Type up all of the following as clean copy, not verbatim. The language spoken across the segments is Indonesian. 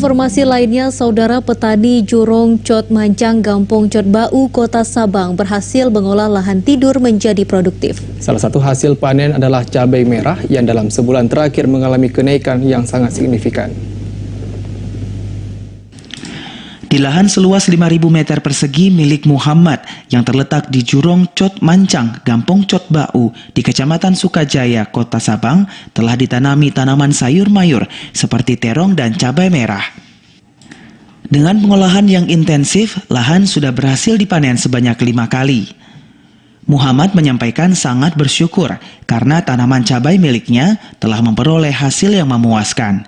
Informasi lainnya, saudara petani Jurong Cot Mancang, Gampong Cot Bau, Kota Sabang berhasil mengolah lahan tidur menjadi produktif. Salah satu hasil panen adalah cabai merah yang dalam sebulan terakhir mengalami kenaikan yang sangat signifikan. Di lahan seluas 5.000 meter persegi milik Muhammad yang terletak di Jurong Cot Mancang, Gampong Cot Bau, di Kecamatan Sukajaya, Kota Sabang, telah ditanami tanaman sayur mayur seperti terong dan cabai merah. Dengan pengolahan yang intensif, lahan sudah berhasil dipanen sebanyak 5 kali. Muhammad menyampaikan sangat bersyukur karena tanaman cabai miliknya telah memperoleh hasil yang memuaskan.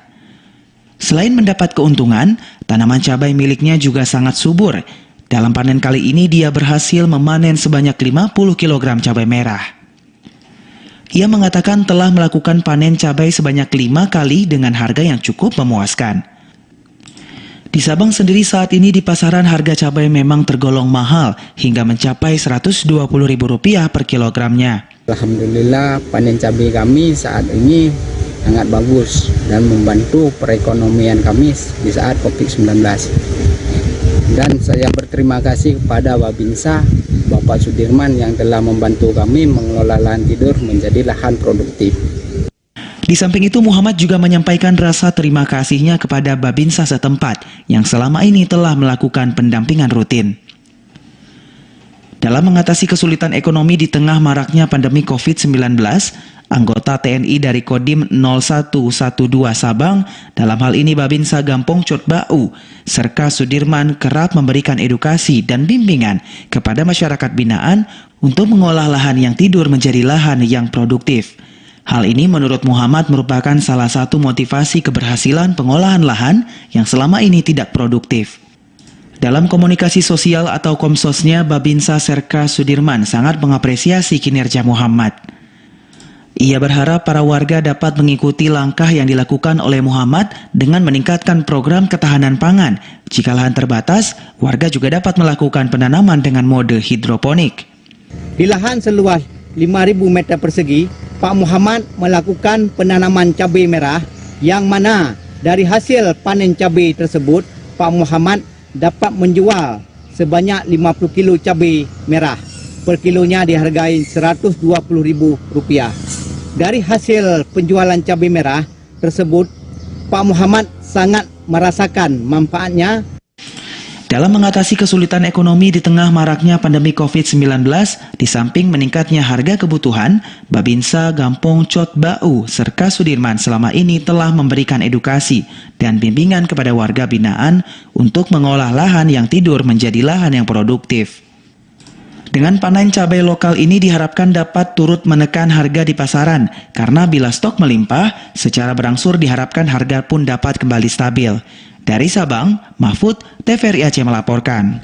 Selain mendapat keuntungan, tanaman cabai miliknya juga sangat subur. Dalam panen kali ini dia berhasil memanen sebanyak 50 kg cabai merah. Ia mengatakan telah melakukan panen cabai sebanyak 5 kali dengan harga yang cukup memuaskan. Di Sabang sendiri saat ini di pasaran harga cabai memang tergolong mahal hingga mencapai Rp120.000 per kilogramnya. Alhamdulillah panen cabai kami saat ini sangat bagus dan membantu perekonomian kami di saat COVID-19. Dan saya berterima kasih kepada Babinsa, Bapak Sudirman yang telah membantu kami mengelola lahan tidur menjadi lahan produktif. Di samping itu Muhammad juga menyampaikan rasa terima kasihnya kepada Babinsa setempat yang selama ini telah melakukan pendampingan rutin. Dalam mengatasi kesulitan ekonomi di tengah maraknya pandemi COVID-19, anggota TNI dari Kodim 0112 Sabang, dalam hal ini Babinsa Gampong Cot Bau, Serka Sudirman kerap memberikan edukasi dan bimbingan kepada masyarakat binaan untuk mengolah lahan yang tidur menjadi lahan yang produktif. Hal ini menurut Muhammad merupakan salah satu motivasi keberhasilan pengolahan lahan yang selama ini tidak produktif. Dalam komunikasi sosial atau komsosnya, Babinsa Serka Sudirman sangat mengapresiasi kinerja Muhammad. Ia berharap para warga dapat mengikuti langkah yang dilakukan oleh Muhammad dengan meningkatkan program ketahanan pangan. Jika lahan terbatas, warga juga dapat melakukan penanaman dengan mode hidroponik. Di lahan seluas 5.000 meter persegi, Pak Muhammad melakukan penanaman cabai merah yang mana dari hasil panen cabai tersebut, Pak Muhammad dapat menjual sebanyak 50 kilo cabai merah. Per kilonya dihargai Rp120.000. Dari hasil penjualan cabai merah tersebut, Pak Muhammad sangat merasakan manfaatnya. Dalam mengatasi kesulitan ekonomi di tengah maraknya pandemi COVID-19, di samping meningkatnya harga kebutuhan, Babinsa Gampong Cot Bau, Serka Sudirman selama ini telah memberikan edukasi dan bimbingan kepada warga binaan untuk mengolah lahan yang tidur menjadi lahan yang produktif. Dengan panen cabai lokal ini diharapkan dapat turut menekan harga di pasaran, karena bila stok melimpah, secara berangsur diharapkan harga pun dapat kembali stabil. Dari Sabang, Mahfud, TVRI Aceh melaporkan.